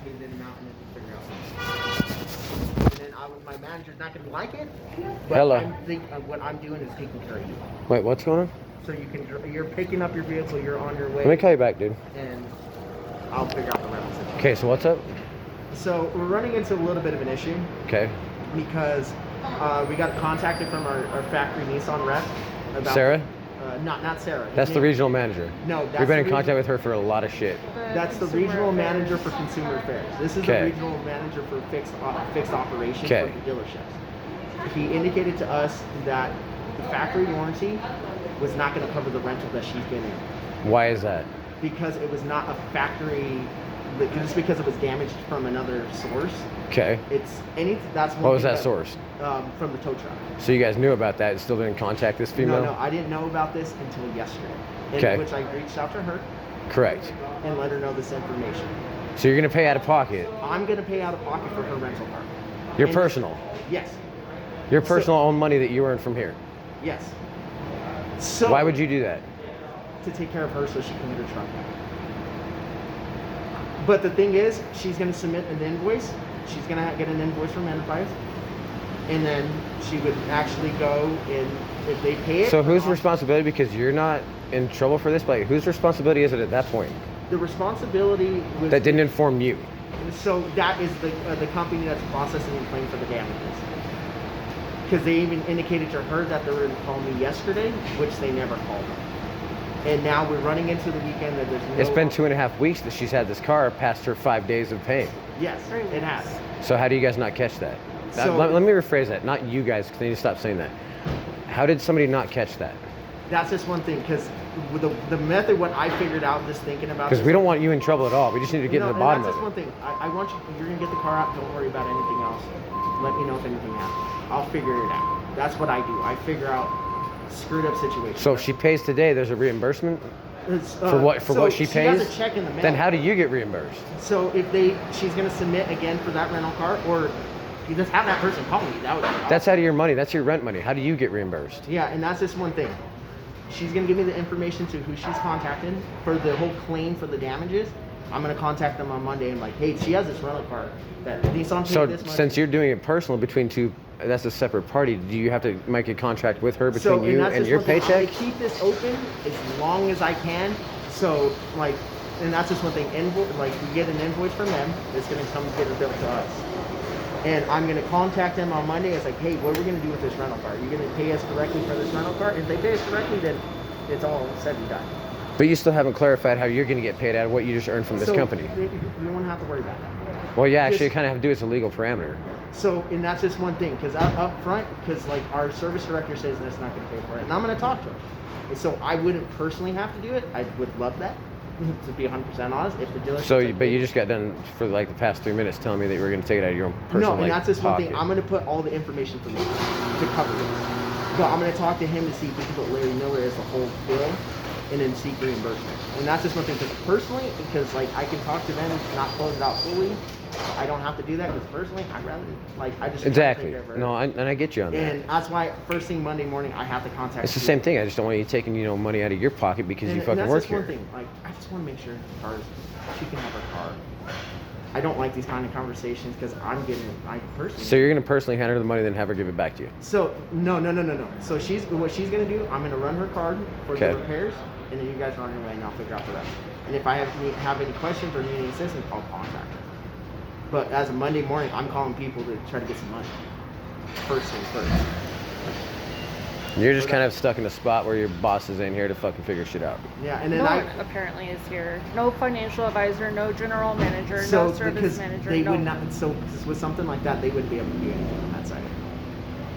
pay the amount and then figure out. And then my manager's not going to like it. But Hello. What I'm doing is taking care of you. Wait, what's going on? So you're picking up your vehicle, you're on your way. Let me call you back, dude. And I'll figure out the rental situation. Okay, so what's up? So we're running into a little bit of an issue. Okay. Because we got contacted from our factory Nissan rep about Sarah? Not Sarah. That's the regional manager. No, that's we've been in the contact with her for a lot of shit. That's the regional manager for consumer affairs. This is the regional manager for fixed operations for the dealerships. He indicated to us that the factory warranty was not going to cover the rental that she's been in. Why is that? Because it was not a factory. Just because it was damaged from another source. Okay. That's what was that source? From the tow truck. So you guys knew about that and still didn't contact this female? No, I didn't know about this until yesterday. In which I reached out to her. Correct. And let her know this information. So you're going to pay out of pocket? I'm going to pay out of pocket for her rental car. Your personal? Yes. Your personal own money that you earned from here? Yes. So why would you do that? To take care of her so she can get her truck back. But the thing is, she's going to submit an invoice. She's going to get an invoice from Enterprise. And then she would actually go and if they pay it. So whose responsibility, because you're not in trouble for this, but whose responsibility is it at that point? The responsibility was... That didn't inform you. So that is the company that's processing the claim for the damages. Because they even indicated to her that they were going to call me yesterday, which they never called her. And now we're running into the weekend that there's no... It's been 2.5 weeks that she's had this car past her 5 days of paying. Yes, it has. So how do you guys not catch that? So, let me rephrase that. Not you guys, because they need to stop saying that. How did somebody not catch that? That's just one thing, because the method, what I figured out just thinking about... Because we don't want you in trouble at all. We just need to get to the bottom of it. That's just one thing. I want you... You're going to get the car out. Don't worry about anything else. Let me know if anything happens. I'll figure it out. That's what I do. I figure out screwed up situations. So if she pays today, there's a reimbursement? For what she pays? She has a check in the mail. Then how do you get reimbursed? So if she's going to submit again for that rental car, or you just have that person call me. That would be awesome. That's out of your money. That's your rent money. How do you get reimbursed? Yeah, and that's just one thing. She's going to give me the information to who she's contacting for the whole claim for the damages. I'm going to contact them on Monday and like, hey, she has this rental car that Nissan paid this much. So since you're doing it personal between two, that's a separate party. Do you have to make a contract with her between you and your paycheck? I keep this open as long as I can. So like, and that's just one thing. Like we get an invoice from them. It's going to come get a bill to us. And I'm going to contact them on Monday. It's like, hey, what are we going to do with this rental car? Are you going to pay us directly for this rental car? If they pay us directly, then it's all said and done. But you still haven't clarified how you're going to get paid out of what you just earned from this company. You won't have to worry about that. Well, yeah, actually, you kind of have to do it's a legal parameter. So, and that's just one thing, because up front, because like our service director says that's not going to pay for it, and I'm going to talk to her. And so I wouldn't personally have to do it. I would love that, to be 100% honest. If the dealer. So, but you just got done for like the past 3 minutes telling me that you were going to take it out of your own personal. No, and that's just pocket. one thing. I'm going to put all the information for me to cover this. So I'm going to talk to him to see if we can put Larry Miller as the whole bill, and then seek reimbursement. And that's just one thing, because personally, because like I can talk to them, not close it out fully. I don't have to do that because personally, I'd rather I just exactly. No, and I get you on that. And that's why first thing Monday morning I have to contact. It's the same thing. I just don't want you taking money out of your pocket because you fucking work here. That's just one thing. Like I just want to make sure she can have her car. I don't like these kind of conversations because I personally. So you're gonna personally hand her the money, then have her give it back to you. So no. So what she's gonna do? I'm gonna run her card for the repairs, and then you guys run your way, and I'll figure out the rest. And if I have any questions or need any assistance, I'll contact her. But as of Monday morning, I'm calling people to try to get some money. First thing first. You're just kind of stuck in a spot where your boss is in here to fucking figure shit out. Yeah, and then no one apparently is here. No financial advisor, no general manager, no service manager. They would not. So with something like that, they wouldn't be able to do anything on that side.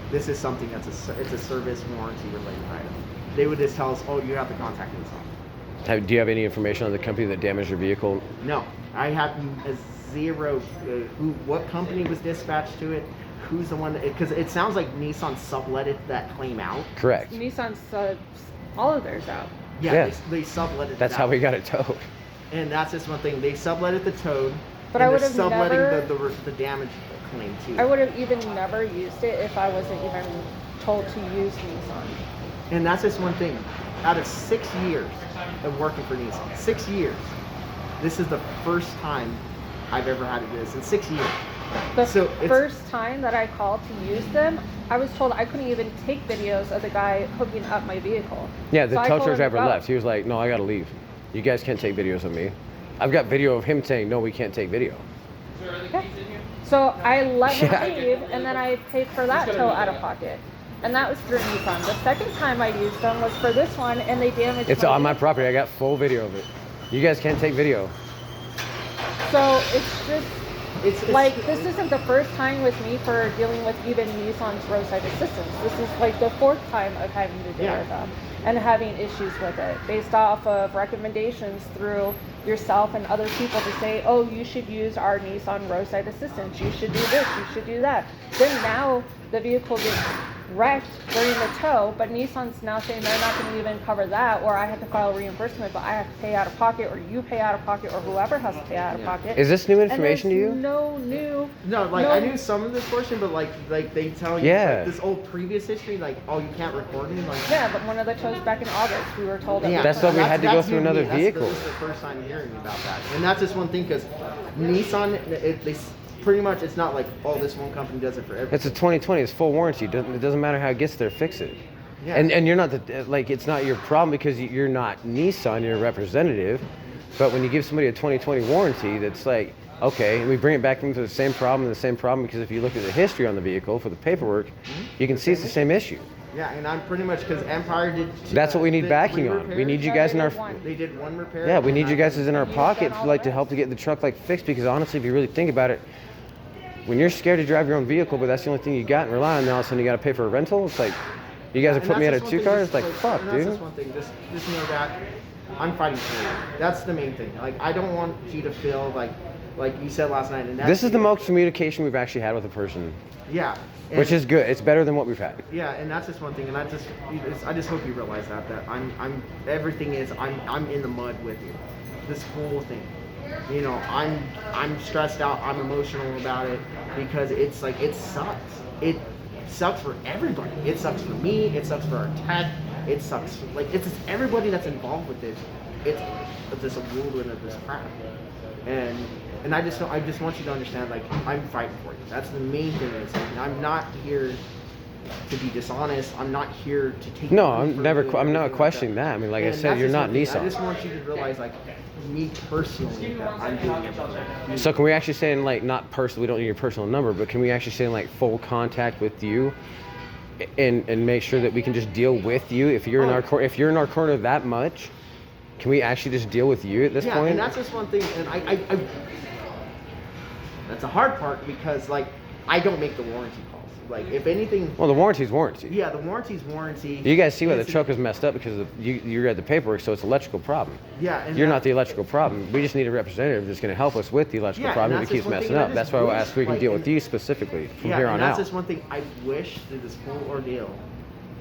This is something it's a service warranty related item. They would just tell us, oh, you have to contact us. Do you have any information on the company that damaged your vehicle? No, I have zero. What company was dispatched to it? Who's the one? Because it sounds like Nissan subletted that claim out. Correct. Nissan subs all of theirs out. Yeah. They subletted. That's how we got it towed. And that's just one thing. They subletted the towed. But I would have subletting never the damage claim too. I would have even never used it if I wasn't even told to use Nissan. And that's just one thing. Out of 6 years of working for Nissan, 6 years, this is the first time I've ever had to do this in 6 years. The So it's- first time that I called to use them, I was told I couldn't even take videos of the guy hooking up my vehicle. Yeah, the So I tow told truck him driver to go. left. He was like, no, I gotta leave. You guys can't take videos of me. I've got video of him saying, no, we can't take video. Okay. So I let him Yeah. leave, and then I paid for that tow out of pocket. And that was through Nissan. The second time I used them was for this one, and they damaged It's on my vehicle. property. I got full video of it. You guys can't take video. So it's just It's like, this isn't the first time with me for dealing with even Nissan's roadside assistance. This is like the fourth time of having to deal Yeah. with them and having issues with it based off of recommendations through yourself and other people to say, oh, you should use our Nissan roadside assistance. You should do this. You should do that. Then now the vehicle gets wrecked during the tow, but Nissan's now saying they're not going to even cover that, or I have to file reimbursement, but I have to pay out of pocket, or you pay out of pocket, or whoever has to pay out of pocket. Is this new And information to there's you? No new. No, like no- I knew some of this portion, but like they tell you Yeah. like, this old previous history, like, oh, you can't record me, like. Yeah, but one of the tows back in August, we were told that. Yeah, That's why we had to go that's through new to another me. That's vehicle. This is the first time hearing about that, and that's just one thing because Nissan, pretty much it's not like, oh, this one company does it for everything. It's a 2020. It's full warranty. It doesn't matter how it gets there. Fix it. Yeah. And you're not like it's not your problem because you're not Nissan. You're a representative. But when you give somebody a 2020 warranty, that's like, okay, and we bring it back into the same problem because if you look at the history on the vehicle for the paperwork, you can see it's the same issue. Yeah, and I'm pretty much because Empire did. That's what we need did backing 3 on. We repairs. need you No, guys they in our. did one. They did 1 repair. Yeah, we need and you guys in our You've pocket done all to like the to help to get the truck like fixed because honestly, if you really think about it, when you're scared to drive your own vehicle, but that's the only thing you got and rely on, now all of a sudden you got to pay for a rental. It's like you guys have And put me out that's of just 2 one thing, cars. It's like fuck, and that's dude. just one thing. Just know that I'm fighting for you. That's the main thing. Like I don't want you to feel like you said last night. And that's, This is the most communication we've actually had with a person, Yeah. which is good. It's better than what we've had. Yeah, and that's just one thing, and I just hope you realize that I'm everything is I'm in the mud with you, this whole thing. You know, I'm stressed out, I'm emotional about it because it's like it sucks. It sucks for everybody. It sucks for me. It sucks for our tech. It sucks like it's just everybody that's involved with this. It's just a whirlwind of this crap, and I just want you to understand, like, I'm fighting for you. That's the main thing. Is I'm not here to be dishonest. I'm not here to take. No, money from you or I'm not anything questioning like that. I mean, like I And said, that's you're just not one thing. Nissan. I just want you to realize, like, me personally, that I'm doing everything. So can we actually say in like not personal? We don't need your personal number, but can we actually say in like full contact with you, and make sure that we can just deal with you if you're in our if you're in our corner that much? Can we actually just deal with you at this Yeah, point? and that's just one thing, and I that's a hard part because, like, I don't make the warranty calls. Like, if anything, Well, the warranty's warranty. yeah, the warranty's warranty. You guys see why the It's- truck is messed up because you read the paperwork, so it's an electrical problem. Yeah, and You're that- not the electrical problem. We just need a representative that's going to help us with the electrical Yeah, problem and if that's it keeps just one messing thing, up. I That's just why I wish, asked we can like, deal in- with you specifically from Yeah, here and on that's out. just one thing I wish through this whole ordeal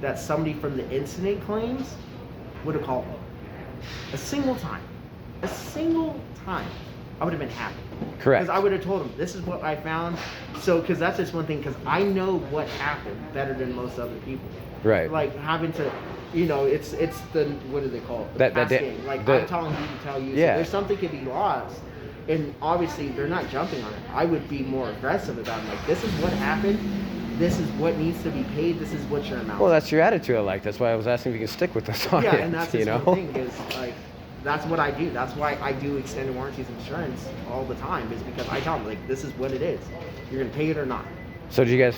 that somebody from the incident claims would have called me. A single time. A single time. I would have been happy. Correct. Because I would have told them, this is what I found. So, because that's just one thing, because I know what happened better than most other people. Right. Like, having to, you know, it's the, what do they call it? The That past day- game. Like, the- I'm telling you to tell you. Yeah. So there's something could be lost. And obviously, they're not jumping on it. I would be more aggressive about it. Like, this is what happened. This is what needs to be paid. This is what your amount. Well, that's your attitude I like. That's why I was asking if you can stick with us on yeah, it. and that's you just know? one thing is, like, that's what I do. That's why I do extended warranties insurance all the time, is because I tell them, like, this is what it is. You're going to pay it or not. So did you guys,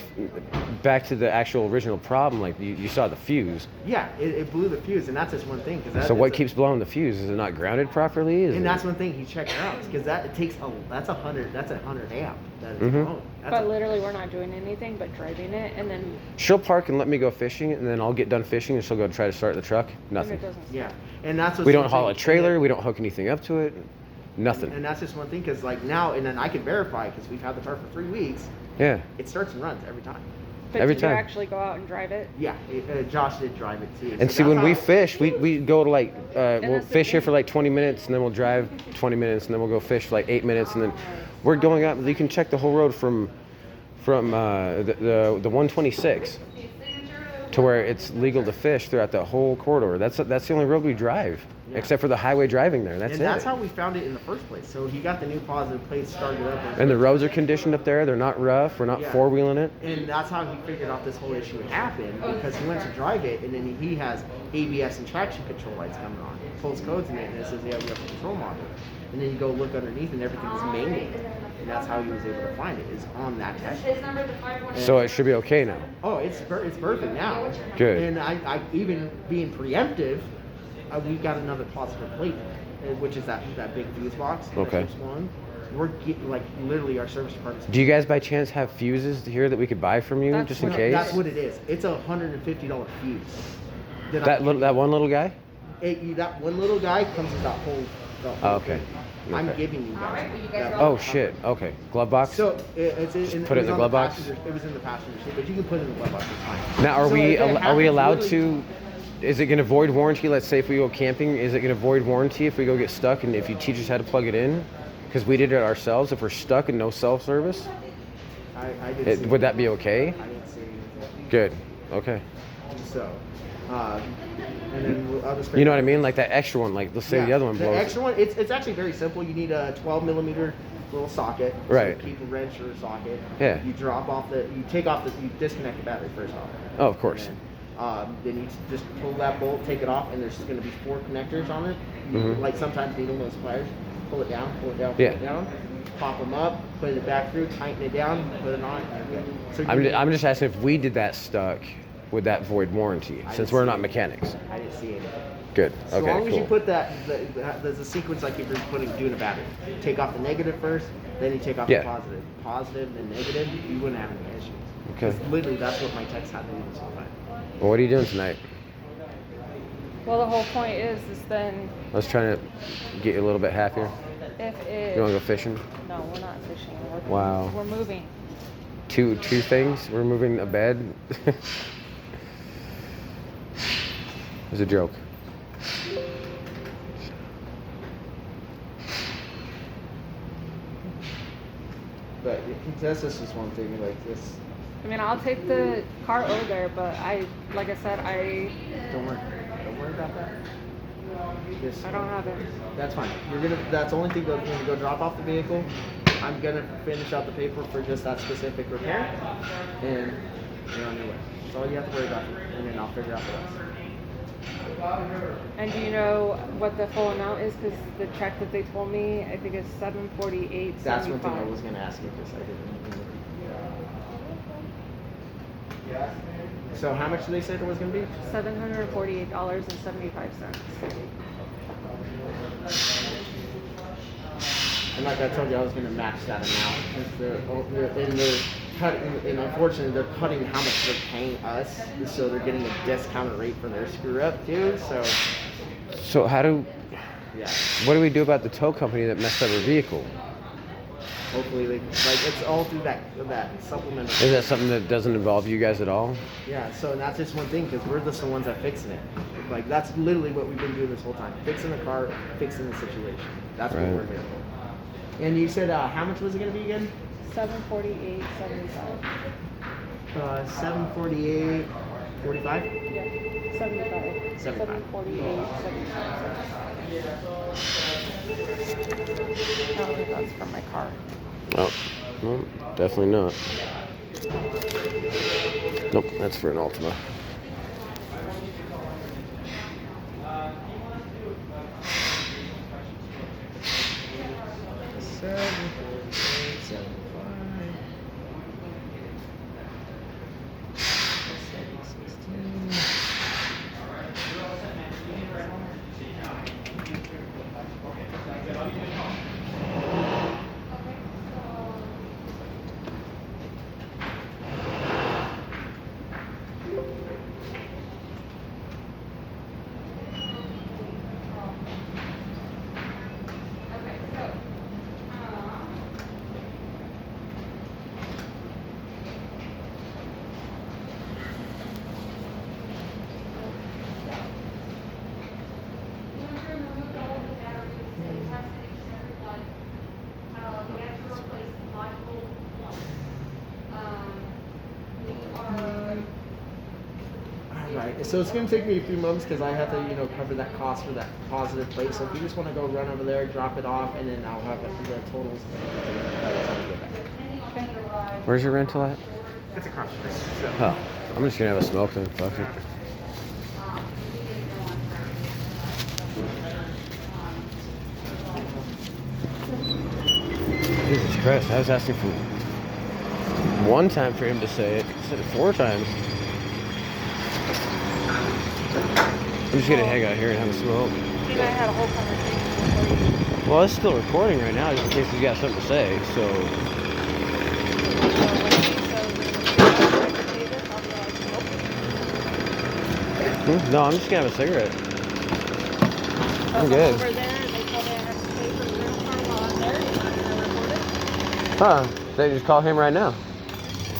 back to the actual original problem, like you saw the fuse. Yeah, it blew the fuse, and that's just one thing. Cause So what keeps blowing the fuse? Is it not grounded properly? Is And it- that's one thing he checked out, because that it takes that's a 100 amp that it's Mhm. blown. That's But a- literally, we're not doing anything but driving it, and then She'll park and let me go fishing, and then I'll get done fishing, and she'll go try to start the truck. and Nothing. it doesn't. yeah, and that's what's We don't one haul thing. a trailer. We don't hook anything up to it. Nothing. And that's just one thing, because like now, and then I can verify, because we've had the car for 3 weeks. Yeah. It starts and runs every time. But Every did time. you actually go out and drive it? Yeah, Josh did drive it too. And So see, when that's we how- fish, we go to like, we'll that's the fish here thing. for like 20 minutes, and then we'll drive 20 minutes, and then we'll go fish for like 8 minutes, and then we're going up. You can check the whole road from the 126. to where it's legal to fish throughout the whole corridor. That's the only road we drive, Yeah. except for the highway driving there. That's And it. that's how we found it in the first place. So he got the new positive plates started up. And the roads are conditioned up there. They're not rough. We're not Yeah. four-wheeling it. And that's how he figured out this whole issue happened, because he went to drive it, and then he has ABS and traction control lights coming on. Pulls codes in it, and it says, yeah, we have a control module. And then you go look underneath, and everything's mangled. And that's how he was able to find it, is on that test. So it should be okay now. Oh, it's perfect now. Good. And I even being preemptive, we got another positive plate, which is that big fuse box. Okay. That's one. We're getting, like, literally our service department. Do you guys by chance have fuses here that we could buy from you, That's just in what- case? That's what it is. It's a $150 fuse. That one little guy? That one little guy comes with that whole. Oh, okay. I'm Okay. giving you guys. that Oh whole shit. cover. Okay. Glove box. So it's put it in the was on glove box? passenger- It was in the passenger seat, but you can put it in the glove box. It's fine. Now, are So we if it are we happens allowed literally- to? Is it going to void warranty? Let's say if we go camping, is it going to void warranty if we go get stuck and if you teach us how to plug it in? Because we did it ourselves. If we're stuck and no self service, I didn't see would that be okay? I didn't see anything. Good. Okay. So, and then I'll just. You know what I mean? Like that extra one. Like let's say the other one The blows. extra one, it's actually very simple. You need a 12 millimeter little socket. So Right. keep a wrench or a socket. Yeah. You you disconnect the battery first off. Oh, of course. And then you just pull that bolt, take it off, and there's going to be 4 connectors on it. You, Mhm. Like sometimes needle nose pliers. Pull it down, pull it down, Yeah. pull it down. Pop them up, put it back through, tighten it down, put it on, and you're good. So I'm just asking if we did that stuck, would that void warranty? I Since didn't we're see not it. mechanics. I didn't see anything. Good. So Okay. long as you Cool. put there's a sequence like if you're doing a battery. Take off the negative first, then you take off Yeah. the positive. Positive, then negative, you wouldn't have any issues. Okay. 'Cause literally, that's what my techs had to do this whole time. Well, what are you doing tonight? Well, the whole point is then I was trying to get you a little bit happier. if it. You want to go fishing? No, we're not fishing. Wow. We're moving. Two things. We're moving a bed. It was a joke. But that's just one thing like this. I mean, I'll take the car over there, but like I said, Don't worry about that. Just, I don't have it. That's fine. That's the only thing. When you go drop off the vehicle, I'm gonna finish out the paper for just that specific repair, and you're on your way. That's all you have to worry about, and then I'll figure out the rest. And do you know what the full amount is? Because the check that they told me, I think is $748.75. That's one thing I was gonna ask you because I didn't remember. So how much did they say it was gonna be? $748.75. And like I told you, I was gonna match that amount because they're cutting, and unfortunately they're cutting how much they're paying us, so they're getting a discounted rate for their screw up too. So So yeah, what do we do about the tow company that messed up our vehicle? hopefully it's all through that supplemental. Is that something that doesn't involve you guys at all? Yeah, so that's just one thing because we're just the ones that fixing it. Like that's literally what we've been doing this whole time, fixing the car, fixing the situation. That's what Right. we're here for. And you said how much was it gonna be again? $748.75. 748, 45. Yeah, 75. 75. $748.75. I don't think that's from my car. Oh, no, definitely not. Nope, that's for an Altima. Right. So it's gonna take me a few months because I have to, cover that cost for that positive place. So if you just want to go run over there, drop it off, and then I'll have the totals. By the time we get back. Where's your rental at? It's across the street. So. Oh, I'm just gonna have a smoke then. Fuck it. Jesus Christ, I was asking for one time for him to say it instead of 4 times. I'm just gonna hang out here and have a smoke. He and I had a whole conversation before you. Well, it's still recording right now, just in case he's got something to say. So, So when he says, I can pay this, I'll be like, nope. no, I'm just gonna have a cigarette. I'm good. over there and they told me I have to pay for the rental car while I'm there. You're not going to record it? Huh? They just call him right now.